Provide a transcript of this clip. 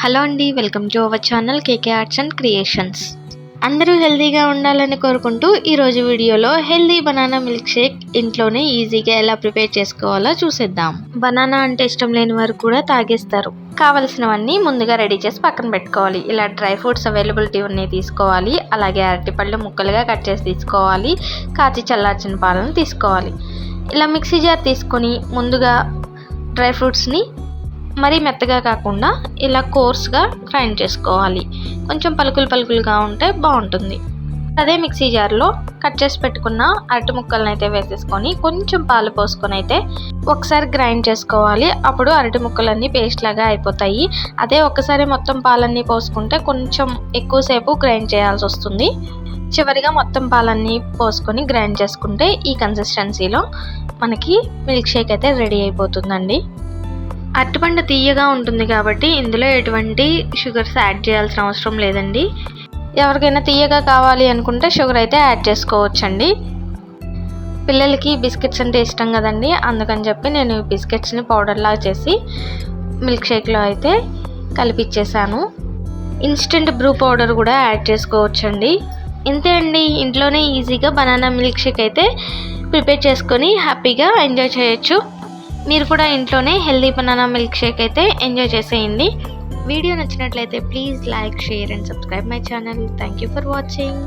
Hello అండి, welcome to our channel KK arts and creations. అందరూ హెల్తీగా ఉండాలని కోరుకుంటూ ఈరోజు వీడియోలో హెల్తీ బనానా మిల్క్ షేక్ ఇంట్లోనే ఈజీగా ఎలా ప్రిపేర్ చేసుకోవాలో చూసేద్దాం. బనానా అంటే ఇష్టం లేని వారు కూడా తాగేస్తారు. కావలసినవన్నీ ముందుగా రెడీ చేసి పక్కన పెట్టుకోవాలి. ఇలా డ్రై ఫ్రూట్స్ అవైలబిలిటీ ఉన్నాయి తీసుకోవాలి. అలాగే అరటిపళ్ళు ముక్కలుగా కట్ చేసి తీసుకోవాలి. కాచి చల్లార్చిన పాలను తీసుకోవాలి. ఇలా మిక్సీ జార్ తీసుకొని ముందుగా డ్రై ఫ్రూట్స్ని మరీ మెత్తగా కాకుండా ఇలా కోర్స్గా గ్రైండ్ చేసుకోవాలి. కొంచెం పలుకులుగా ఉంటే బాగుంటుంది. అదే మిక్సీ జార్లో కట్ చేసి పెట్టుకున్న అరటి ముక్కలను అయితే వేసేసుకొని కొంచెం పాలు పోసుకొని అయితే ఒకసారి గ్రైండ్ చేసుకోవాలి. అప్పుడు అరటి ముక్కలన్నీ పేస్ట్ లాగా అయిపోతాయి. అదే ఒకసారి మొత్తం పాలన్నీ పోసుకుంటే కొంచెం ఎక్కువసేపు గ్రైండ్ చేయాల్సి వస్తుంది. చివరిగా మొత్తం పాలన్నీ పోసుకొని గ్రైండ్ చేసుకుంటే ఈ కన్సిస్టెన్సీలో మనకి మిల్క్ షేక్ అయితే రెడీ అయిపోతుందండి. అరటిపండు తీయగా ఉంటుంది కాబట్టి ఇందులో ఎటువంటి షుగర్స్ యాడ్ చేయాల్సిన అవసరం లేదండి. ఎవరికైనా తీయగా కావాలి అనుకుంటే షుగర్ అయితే యాడ్ చేసుకోవచ్చండి. పిల్లలకి బిస్కెట్స్ అంటే ఇష్టం కదండి, అందుకని చెప్పి నేను ఈ బిస్కెట్స్ని పౌడర్లా చేసి మిల్క్ షేక్లో అయితే కలిపిచ్చేసాను. ఇన్స్టెంట్ బ్రూ పౌడర్ కూడా యాడ్ చేసుకోవచ్చండి. ఇంతే అండి, ఇంట్లోనే ఈజీగా బనానా మిల్క్ షేక్ అయితే ప్రిపేర్ చేసుకొని హ్యాపీగా ఎంజాయ్ చేయొచ్చు. మీరు కూడా ఇంట్లోనే హెల్దీ బనానా మిల్క్ షేక్ అయితే ఎంజాయ్ చేసేయండి. వీడియో నచ్చినట్లయితే please like, share and subscribe my channel. Thank you for watching.